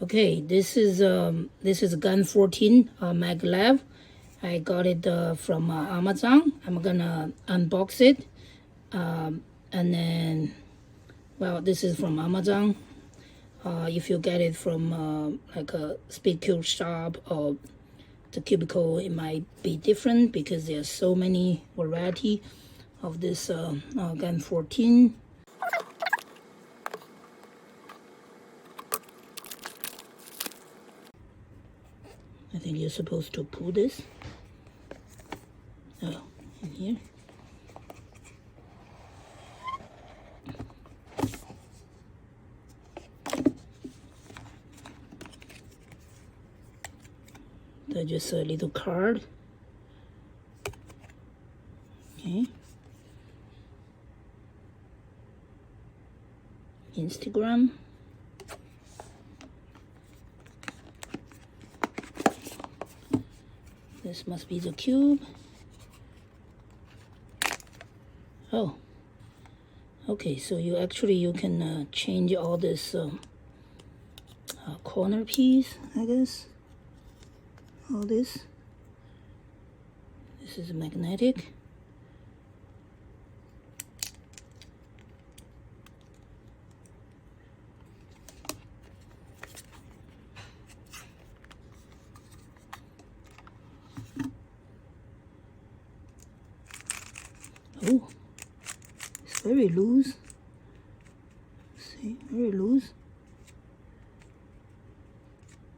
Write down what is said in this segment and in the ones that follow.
Okay, this is GAN 14 Maglev. I got it from Amazon. I'm gonna unbox it, and then, well, this is from Amazon. If you get it from like a Speed Cube shop or the cubicle, it might be different because there's so many variety of this GAN 14. I think you're supposed to pull this. Oh, in here. That's just a little card. Okay. Instagram. This must be the cube. Oh, okay, so you can change all this corner piece, I guess. All this. This is magnetic. Oh, it's very loose. See, very loose.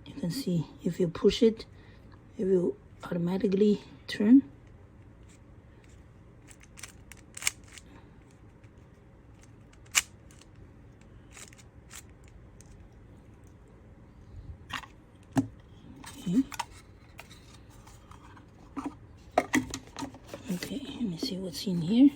You can see if you push it, it will automatically turn. Okay. Okay, let me see what's in here.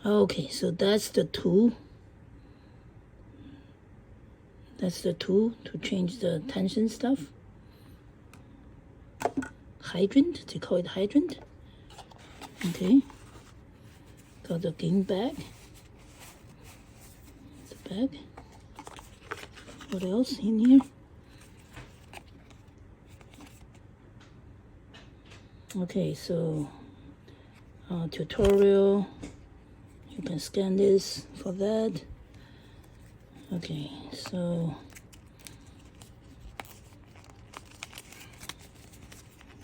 Okay, so that's the tool. That's the tool to change the tension stuff. Hydrant, they call it hydrant. Okay. Got the GAN bag. The bag. What else in here? Okay, so tutorial. You can scan this for that. Okay, so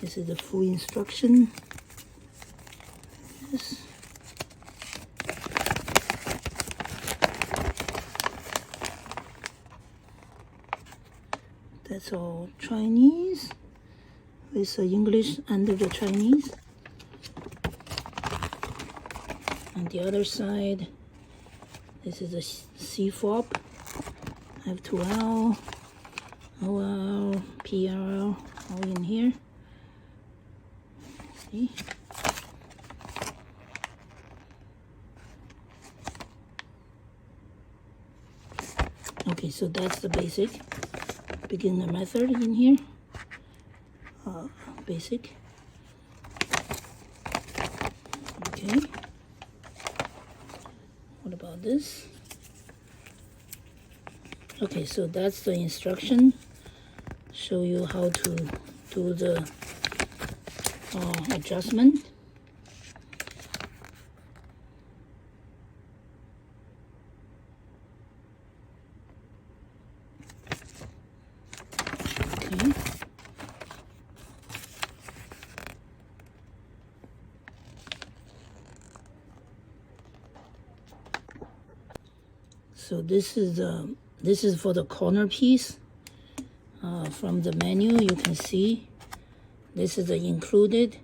this is the full instruction. Yes. That's all Chinese with English under the Chinese. On the other side, this is a C fob. F2L, OL, PL, all in here. See? Okay, so that's the basic beginner method in here. Basic. Okay. What about this? Okay, so that's the instruction. Show you how to do the adjustment. Okay. So this is for the corner piece. From the menu, you can see this is the included.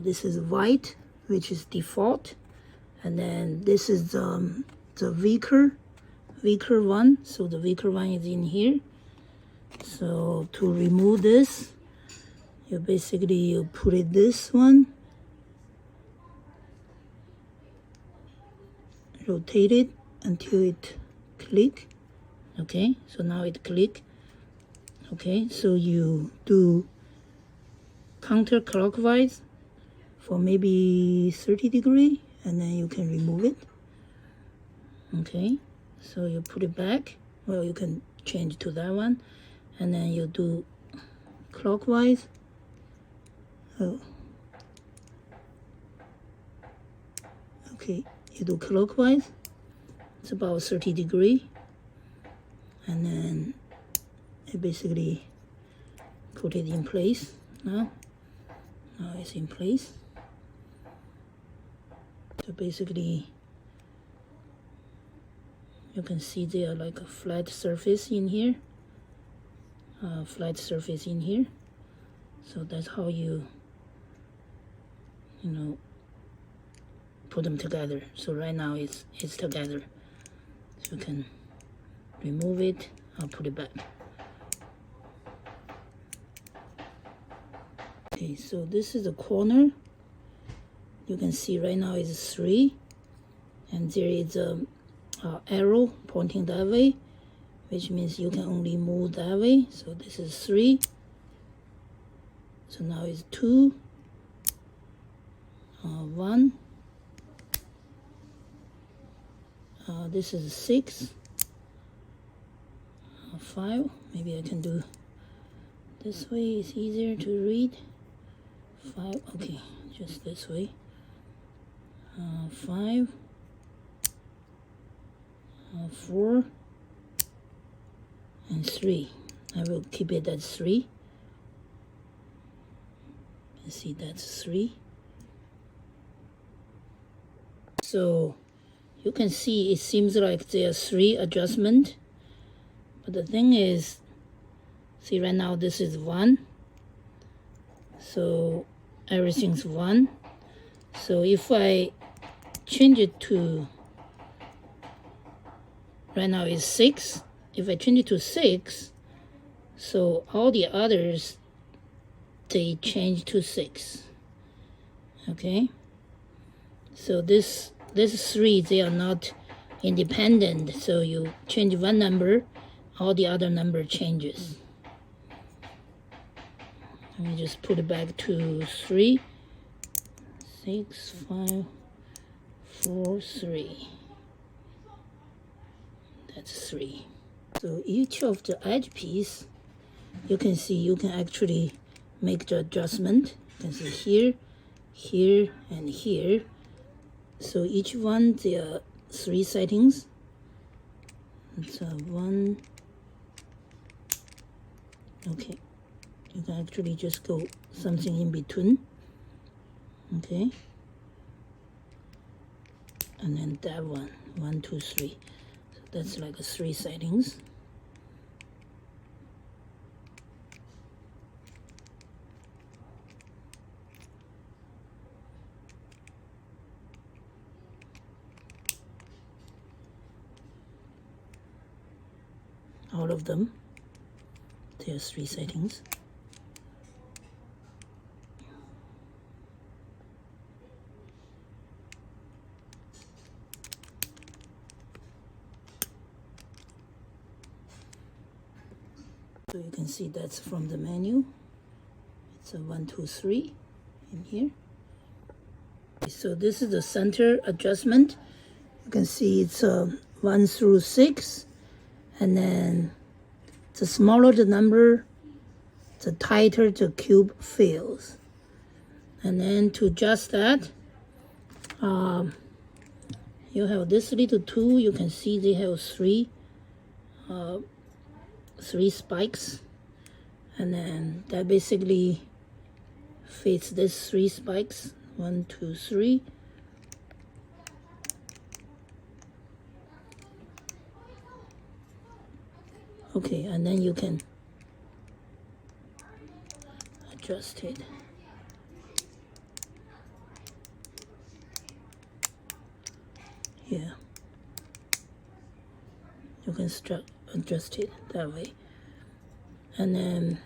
This is white, which is default, and then this is the weaker one. So the weaker one is in here. So to remove this, you put it this one, rotate it until it click. Okay, so now it click. Okay, so you do counterclockwise for maybe 30 degrees and then you can remove it. Okay, so you put it back. Well, you can change to that one, and then you do clockwise. Oh, okay, you do clockwise. It's about 30 degrees, and then you basically put it in place. Now it's in place. So basically, you can see there like a flat surface in here. So that's how you put them together. So right now it's together. So you can remove it. I'll put it back. Okay, so this is the corner. You can see right now it's 3, and there is a arrow pointing that way, which means you can only move that way. So this is 3. So now it's 2, 1. This is 6, 5. Maybe I can do this way. It's easier to read. 5. Okay, just this way. 5, 4, and 3. I will keep it at 3. You see, that's 3. So you can see it seems like there are 3 adjustments, but the thing is, see right now this is 1, so everything's 1. So if I change it to, right now it's 6, if I change it to 6, so all the others, they change to 6. Okay, so this 3, they are not independent. So you change one number, all the other number changes. Let me just put it back to 3, 6, 5, 4, 3. That's 3. So each of the edge piece, you can see you can actually make the adjustment. You can see here, here, and here. So each one, there are 3 settings. It's 1. Okay, you can actually just go something in between. Okay, and then that one, 1, 2, 3. So that's like 3 settings. All of them, there's 3 settings. So you can see that's from the menu. It's a 1, 2, 3 in here. So this is the center adjustment. You can see it's 1 through 6. And then the smaller the number, the tighter the cube feels. And then to adjust that, you have this little tool. You can see they have 3 spikes. And then that basically fits this 3 spikes. 1, 2, 3. Okay, and then you can adjust it. Yeah, you can adjust it that way. And then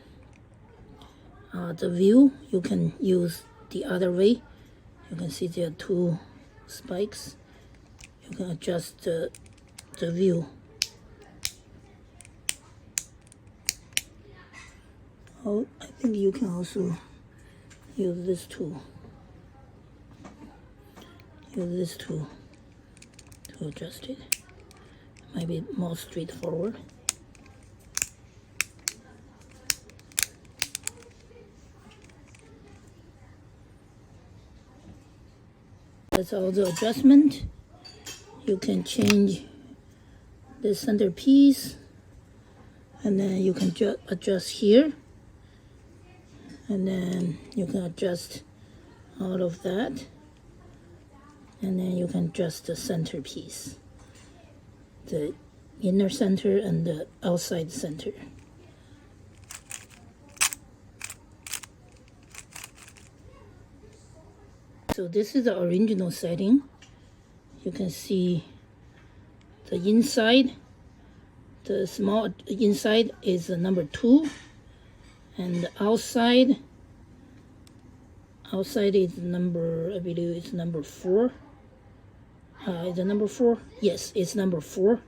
the view, you can use the other way. You can see there are 2 spikes. You can adjust the view. Oh, I think you can also use this tool. use this to adjust it. Might be more straightforward. That's all the adjustment. You can change the center piece, and then you can adjust here, and then you can adjust all of that, and then you can adjust the center piece, the inner center and the outside center. So this is the original setting. You can see the inside, the small inside is number 2, and the outside is number, I believe it's number 4. Is it number 4? Yes, it's number 4.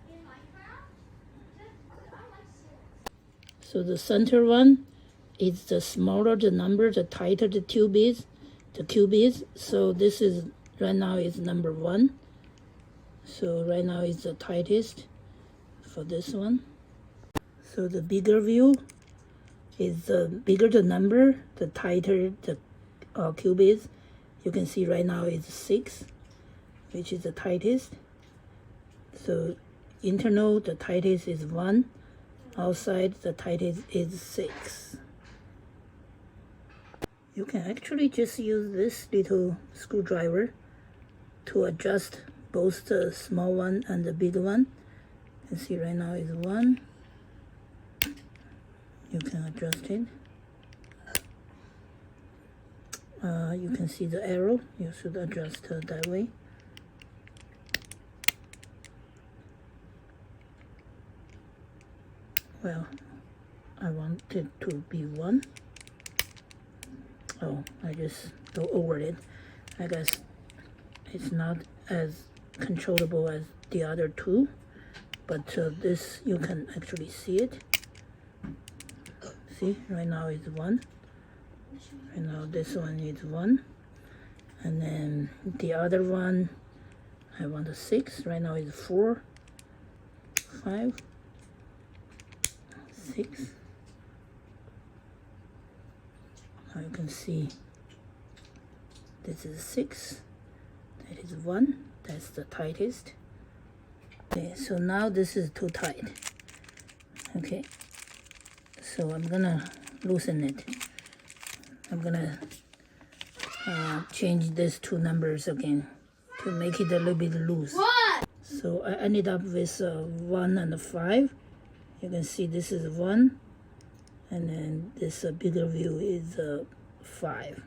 So the center one is the smaller the number, the tighter the tube is, So this is right now is number 1. So right now is the tightest for this one. So the bigger view is the bigger the number, the tighter the cube is. You can see right now is 6, which is the tightest. So internal, the tightest is 1. Outside, the tightest is 6. You can actually just use this little screwdriver to adjust both the small one and the big one. You can see right now is 1. You can adjust it. You can see the arrow. You should adjust that way. Well, I want it to be 1. Oh, I just go over it. I guess it's not as controllable as the other 2, but this you can actually see it. See, right now it's 1. Right now this one is 1, and then the other one I want a 6. Right now it's 4, 5, 6. Now you can see this is 6, that is 1, that's the tightest. Okay, so now this is too tight. Okay, so I'm gonna loosen it. I'm gonna change these 2 numbers again to make it a little bit loose. What? So I ended up with 1 and 5. You can see this is 1, and then this bigger view is 5.